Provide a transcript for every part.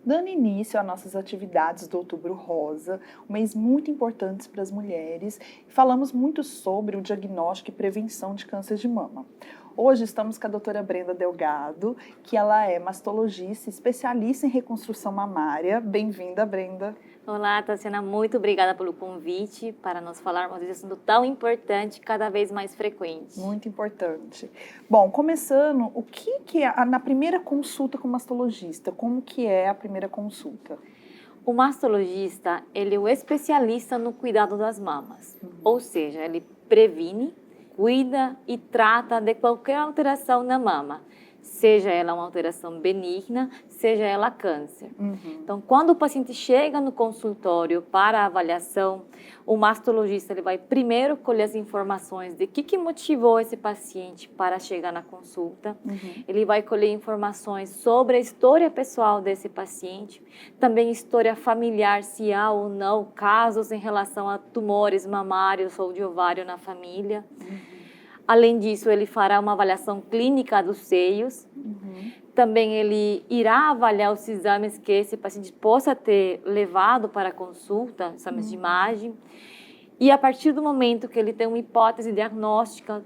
dando início às nossas atividades do Outubro Rosa, um mês muito importante para as mulheres. Falamos muito sobre o diagnóstico e prevenção de câncer de mama. Hoje estamos com a doutora Brenda Delgado, que ela é mastologista, especialista em reconstrução mamária. Bem-vinda, Brenda. Olá, Tassiana, muito obrigada pelo convite para nós falarmos desse assunto tão importante, cada vez mais frequente. Muito importante. Bom, começando, o que é na primeira consulta com o mastologista? Como que é a primeira consulta? O mastologista, ele é o especialista no cuidado das mamas, ou seja, ele previne, cuida e trata de qualquer alteração na mama, seja ela uma alteração benigna, seja ela câncer. Então, quando o paciente chega no consultório para a avaliação, o mastologista ele vai primeiro colher as informações de o que motivou esse paciente para chegar na consulta. Ele vai colher informações sobre a história pessoal desse paciente, também história familiar, se há ou não casos em relação a tumores mamários ou de ovário na família. Além disso, ele fará uma avaliação clínica dos seios. Também ele irá avaliar os exames que esse paciente possa ter levado para a consulta, exames de imagem. E a partir do momento que ele tem uma hipótese diagnóstica,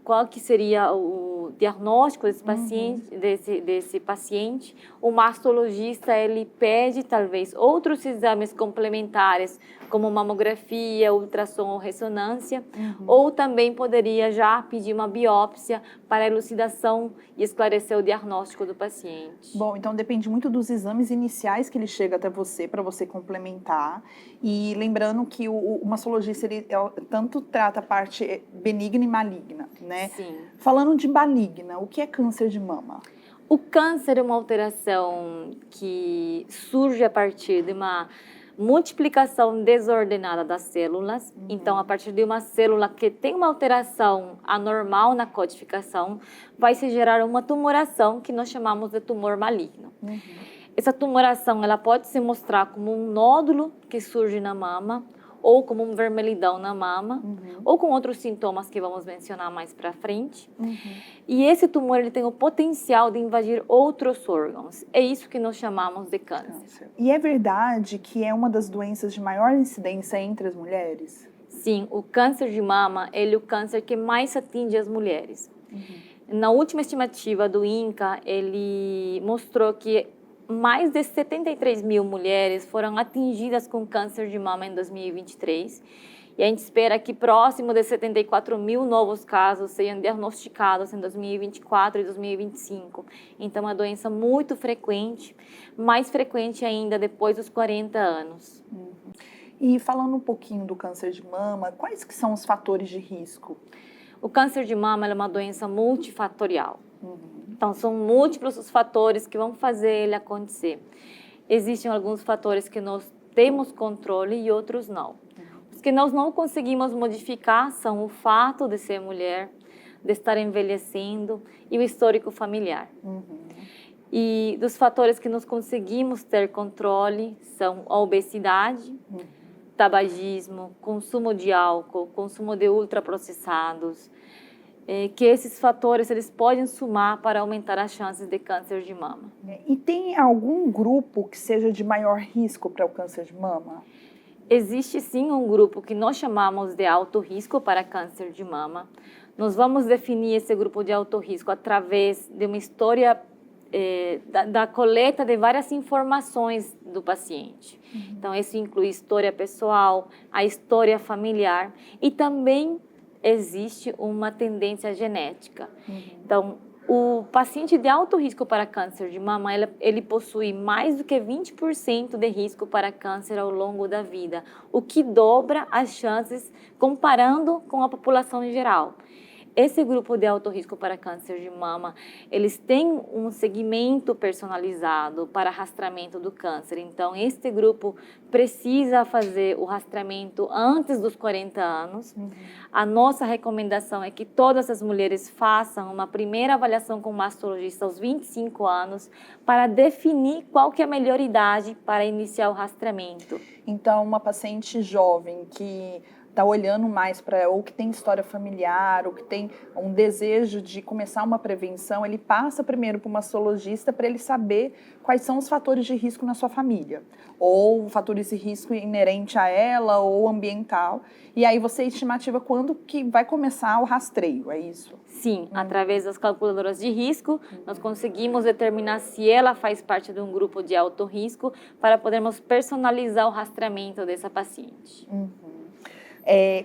qual que seria o diagnóstico desse paciente, o mastologista ele pede talvez outros exames complementares, como mamografia, ultrassom ou ressonância, ou também poderia já pedir uma biópsia para elucidação e esclarecer o diagnóstico do paciente. Bom, então depende muito dos exames iniciais que ele chega até você, para você complementar. E lembrando que o mastologista, ele tanto trata a parte benigna e maligna, né? Sim. Falando de maligna, o que é câncer de mama? O câncer é uma alteração que surge a partir de uma multiplicação desordenada das células. Então, a partir de uma célula que tem uma alteração anormal na codificação, vai se gerar uma tumoração que nós chamamos de tumor maligno. Essa tumoração ela pode se mostrar como um nódulo que surge na mama, ou como um vermelhidão na mama, ou com outros sintomas que vamos mencionar mais para frente. E esse tumor ele tem o potencial de invadir outros órgãos. É isso que nós chamamos de câncer. E é verdade que é uma das doenças de maior incidência entre as mulheres? Sim, o câncer de mama ele é o câncer que mais atinge as mulheres. Na última estimativa do INCA, ele mostrou que mais de 73 mil mulheres foram atingidas com câncer de mama em 2023. E a gente espera que próximo de 74 mil novos casos sejam diagnosticados em 2024 e 2025. Então, é uma doença muito frequente, mais frequente ainda depois dos 40 anos. E falando um pouquinho do câncer de mama, quais que são os fatores de risco? O câncer de mama é uma doença multifatorial. Então, são múltiplos os fatores que vão fazer ele acontecer. Existem alguns fatores que nós temos controle e outros não. Os que nós não conseguimos modificar são o fato de ser mulher, de estar envelhecendo e o histórico familiar. E dos fatores que nós conseguimos ter controle são a obesidade, tabagismo, consumo de álcool, consumo de ultraprocessados, que esses fatores eles podem somar para aumentar as chances de câncer de mama. E tem algum grupo que seja de maior risco para o câncer de mama? Existe sim um grupo que nós chamamos de alto risco para câncer de mama. Nós vamos definir esse grupo de alto risco através de uma história da coleta de várias informações do paciente. Então, isso inclui história pessoal, a história familiar e também existe uma tendência genética. Então, o paciente de alto risco para câncer de mama, ele possui mais do que 20% de risco para câncer ao longo da vida, o que dobra as chances comparando com a população em geral. Esse grupo de alto risco para câncer de mama, eles têm um segmento personalizado para rastreamento do câncer. Então, este grupo precisa fazer o rastreamento antes dos 40 anos. A nossa recomendação é que todas as mulheres façam uma primeira avaliação com o mastologista aos 25 anos para definir qual que é a melhor idade para iniciar o rastreamento. Então, uma paciente jovem que está olhando mais para, ou que tem história familiar, ou que tem um desejo de começar uma prevenção, ele passa primeiro para o mastologista para ele saber quais são os fatores de risco na sua família, ou fatores de risco inerente a ela, ou ambiental, e aí você estimativa quando que vai começar o rastreio, é isso? Sim, através das calculadoras de risco, nós conseguimos determinar se ela faz parte de um grupo de alto risco para podermos personalizar o rastreamento dessa paciente.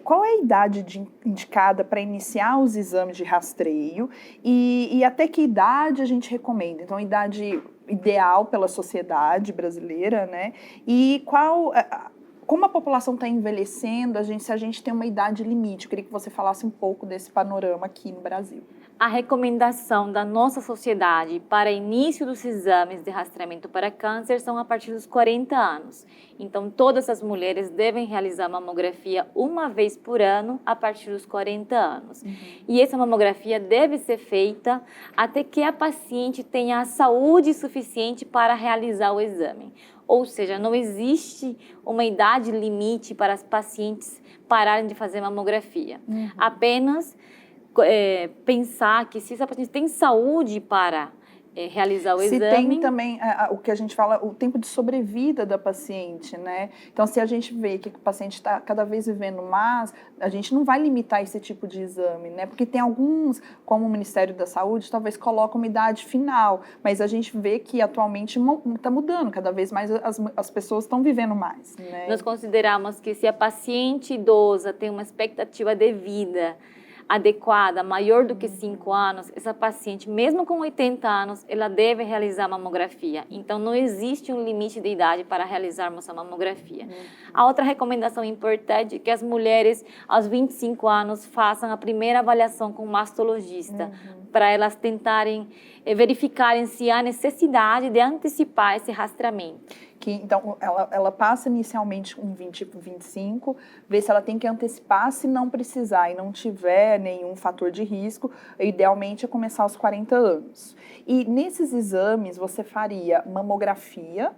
Qual é a idade indicada para iniciar os exames de rastreio e até que idade a gente recomenda? Então, a idade ideal pela sociedade brasileira, né? E como a população está envelhecendo, se a gente tem uma idade limite? Eu queria que você falasse um pouco desse panorama aqui no Brasil. A recomendação da nossa sociedade para início dos exames de rastreamento para câncer são a partir dos 40 anos. Então, todas as mulheres devem realizar mamografia uma vez por ano a partir dos 40 anos. E essa mamografia deve ser feita até que a paciente tenha a saúde suficiente para realizar o exame. Ou seja, não existe uma idade limite para as pacientes pararem de fazer mamografia. Apenas pensar que se essa paciente tem saúde para realizar o exame... Se tem também o que a gente fala, o tempo de sobrevida da paciente, né? Então, se a gente vê que o paciente está cada vez vivendo mais, a gente não vai limitar esse tipo de exame, né? Porque tem alguns, como o Ministério da Saúde, talvez coloca uma idade final, mas a gente vê que atualmente está mudando, cada vez mais as pessoas estão vivendo mais, né? Nós consideramos que se a paciente idosa tem uma expectativa de vida adequada, maior do que 5 anos, essa paciente, mesmo com 80 anos, ela deve realizar a mamografia. Então, não existe um limite de idade para realizarmos a mamografia. A outra recomendação importante é que as mulheres, aos 25 anos, façam a primeira avaliação com o mastologista, para elas tentarem verificarem se há necessidade de antecipar esse rastreamento. Então, ela passa inicialmente com 20, 25, vê se ela tem que antecipar, se não precisar e não tiver nenhum fator de risco, idealmente é começar aos 40 anos. E nesses exames, você faria mamografia.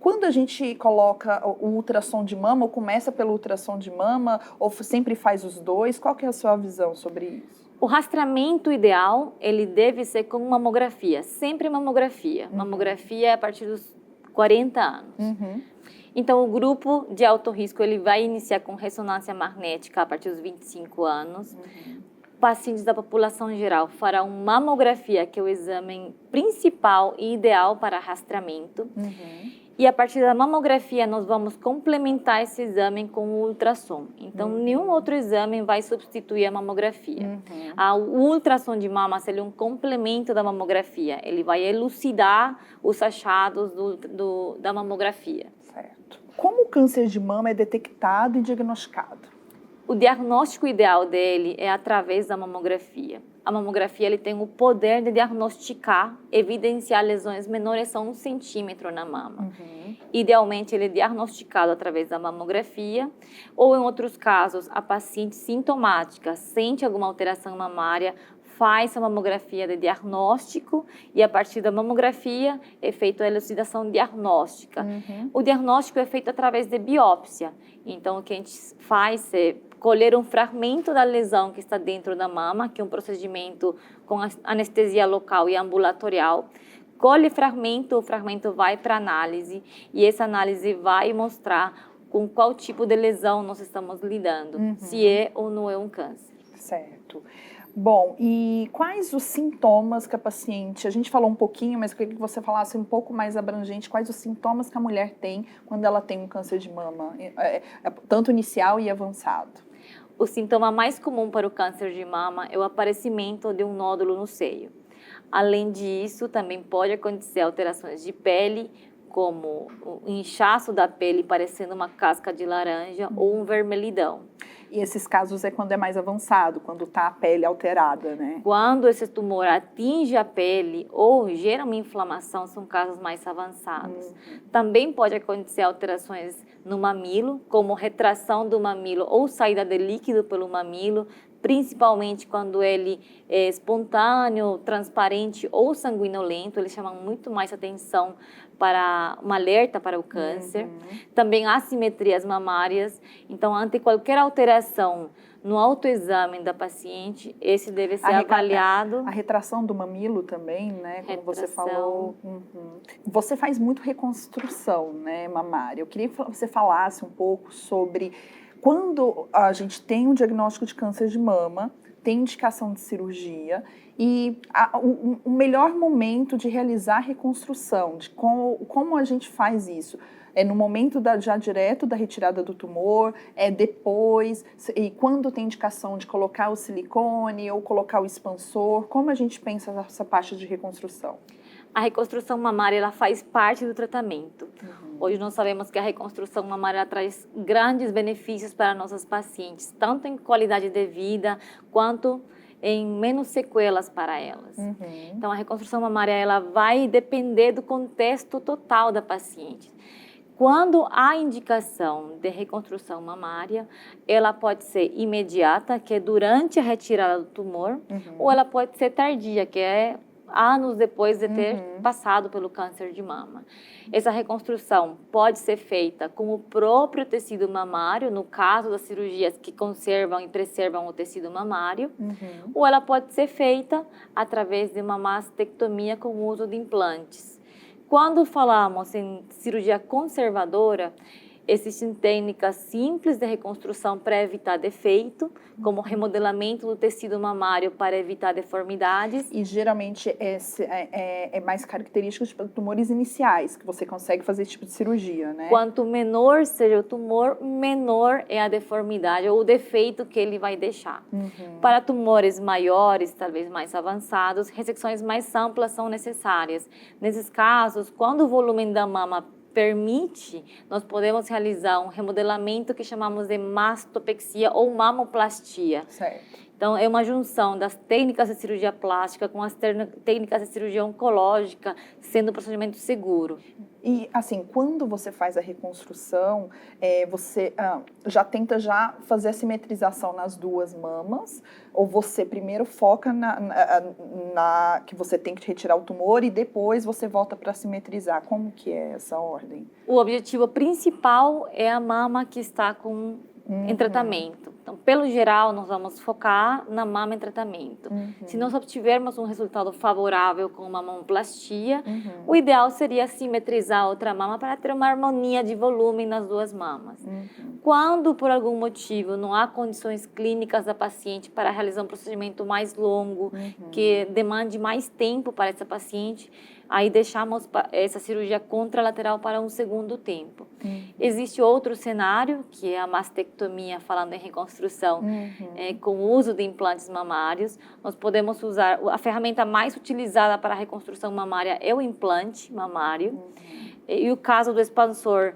Quando a gente coloca o ultrassom de mama, ou começa pelo ultrassom de mama, ou sempre faz os dois, qual que é a sua visão sobre isso? O rastreamento ideal, ele deve ser com mamografia, sempre mamografia. Mamografia é a partir dos 40 anos. Então, o grupo de alto risco, ele vai iniciar com ressonância magnética a partir dos 25 anos. Pacientes da população em geral farão mamografia, que é o exame principal e ideal para rastreamento. E a partir da mamografia, nós vamos complementar esse exame com o ultrassom. Então, nenhum outro exame vai substituir a mamografia. O ultrassom de mama é um complemento da mamografia. Ele vai elucidar os achados da mamografia. Certo. Como o câncer de mama é detectado e diagnosticado? O diagnóstico ideal dele é através da mamografia. A mamografia ele tem o poder de diagnosticar, evidenciar lesões menores a 1 centímetro na mama. Idealmente, ele é diagnosticado através da mamografia, ou em outros casos, a paciente sintomática sente alguma alteração mamária, faz a mamografia de diagnóstico e a partir da mamografia é feita a elucidação diagnóstica. O diagnóstico é feito através de biópsia. Então, o que a gente faz é colher um fragmento da lesão que está dentro da mama, que é um procedimento com anestesia local e ambulatorial. Colhe o fragmento vai para análise e essa análise vai mostrar com qual tipo de lesão nós estamos lidando, se é ou não é um câncer. Certo. Bom, e quais os sintomas que a paciente... A gente falou um pouquinho, mas eu queria que você falasse um pouco mais abrangente, quais os sintomas que a mulher tem quando ela tem um câncer de mama, tanto inicial e avançado? O sintoma mais comum para o câncer de mama é o aparecimento de um nódulo no seio. Além disso, também pode acontecer alterações de pele, como o inchaço da pele parecendo uma casca de laranja ou um vermelhidão. E esses casos é quando é mais avançado, quando está a pele alterada, né? Quando esse tumor atinge a pele ou gera uma inflamação, são casos mais avançados. Também pode acontecer alterações no mamilo, como retração do mamilo ou saída de líquido pelo mamilo, principalmente quando ele é espontâneo, transparente ou sanguinolento, eles chamam muito mais atenção para um alerta para o câncer. Também assimetrias mamárias, então ante qualquer alteração no autoexame da paciente, esse deve ser avaliado. A retração do mamilo também, né? Como você falou. Você faz muito reconstrução, né, mamária. Eu queria que você falasse um pouco sobre quando a gente tem um diagnóstico de câncer de mama, tem indicação de cirurgia e o melhor momento de realizar a reconstrução, de como a gente faz isso. É no momento já direto da retirada do tumor, é depois, e quando tem indicação de colocar o silicone ou colocar o expansor, como a gente pensa essa parte de reconstrução? A reconstrução mamária ela faz parte do tratamento. Hoje nós sabemos que a reconstrução mamária traz grandes benefícios para nossas pacientes, tanto em qualidade de vida quanto em menos sequelas para elas. Então a reconstrução mamária ela vai depender do contexto total da paciente. Quando há indicação de reconstrução mamária, ela pode ser imediata, que é durante a retirada do tumor, ou ela pode ser tardia, que é anos depois de ter passado pelo câncer de mama. Essa reconstrução pode ser feita com o próprio tecido mamário, no caso das cirurgias que conservam e preservam o tecido mamário, ou ela pode ser feita através de uma mastectomia com o uso de implantes. Quando falamos em cirurgia conservadora, existem técnicas simples de reconstrução para evitar defeito, como remodelamento do tecido mamário para evitar deformidades. E geralmente é mais característico de tumores iniciais, que você consegue fazer esse tipo de cirurgia, né? Quanto menor seja o tumor, menor é a deformidade ou o defeito que ele vai deixar. Para tumores maiores, talvez mais avançados, ressecções mais amplas são necessárias. Nesses casos, quando o volume da mama permite, nós podemos realizar um remodelamento que chamamos de mastopexia ou mamoplastia. Certo. Então, é uma junção das técnicas de cirurgia plástica com as técnicas de cirurgia oncológica, sendo um procedimento seguro. E, assim, quando você faz a reconstrução, você já tenta fazer a simetrização nas duas mamas? Ou você primeiro foca que você tem que retirar o tumor e depois você volta para simetrizar? Como que é essa ordem? O objetivo principal é a mama que está em tratamento. Então, pelo geral, nós vamos focar na mama em tratamento. Se nós obtivermos um resultado favorável com uma mamoplastia, o ideal seria simetrizar a outra mama para ter uma harmonia de volume nas duas mamas. Quando, por algum motivo, não há condições clínicas da paciente para realizar um procedimento mais longo, que demande mais tempo para essa paciente, aí deixamos essa cirurgia contralateral para um segundo tempo. Existe outro cenário, que é a mastectomia, falando em reconstrução, com o uso de implantes mamários. Nós podemos usar, a ferramenta mais utilizada para a reconstrução mamária é o implante mamário. E o caso do expansor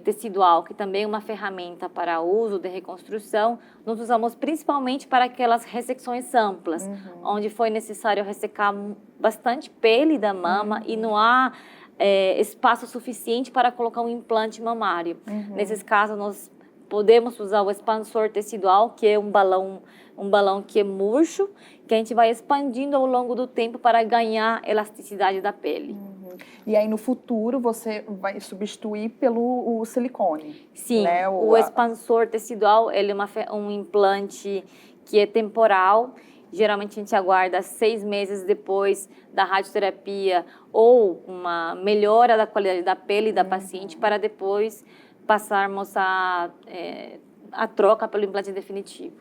tecidual, que também é uma ferramenta para uso de reconstrução, nós usamos principalmente para aquelas ressecções amplas, onde foi necessário ressecar bastante pele da mama e não há espaço suficiente para colocar um implante mamário. Nesses casos, nós podemos usar o expansor tecidual, que é um balão que é murcho, que a gente vai expandindo ao longo do tempo para ganhar elasticidade da pele. E aí, no futuro, você vai substituir pelo silicone? Sim, né? O expansor tecidual ele é um implante que é temporal. Geralmente, a gente aguarda 6 meses depois da radioterapia ou uma melhora da qualidade da pele da paciente para depois passarmos a troca pelo implante definitivo.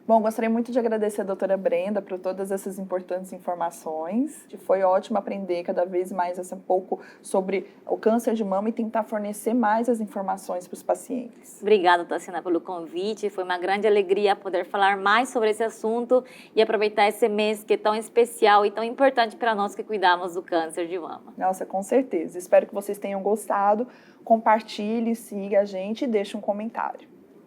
Bom, gostaria muito de agradecer a doutora Brenda por todas essas importantes informações. Foi ótimo aprender cada vez mais um pouco sobre o câncer de mama e tentar fornecer mais as informações para os pacientes. Obrigada, Tassiana, pelo convite. Foi uma grande alegria poder falar mais sobre esse assunto e aproveitar esse mês que é tão especial e tão importante para nós que cuidamos do câncer de mama. Nossa, com certeza. Espero que vocês tenham gostado. Compartilhe, siga a gente e deixe um comentário.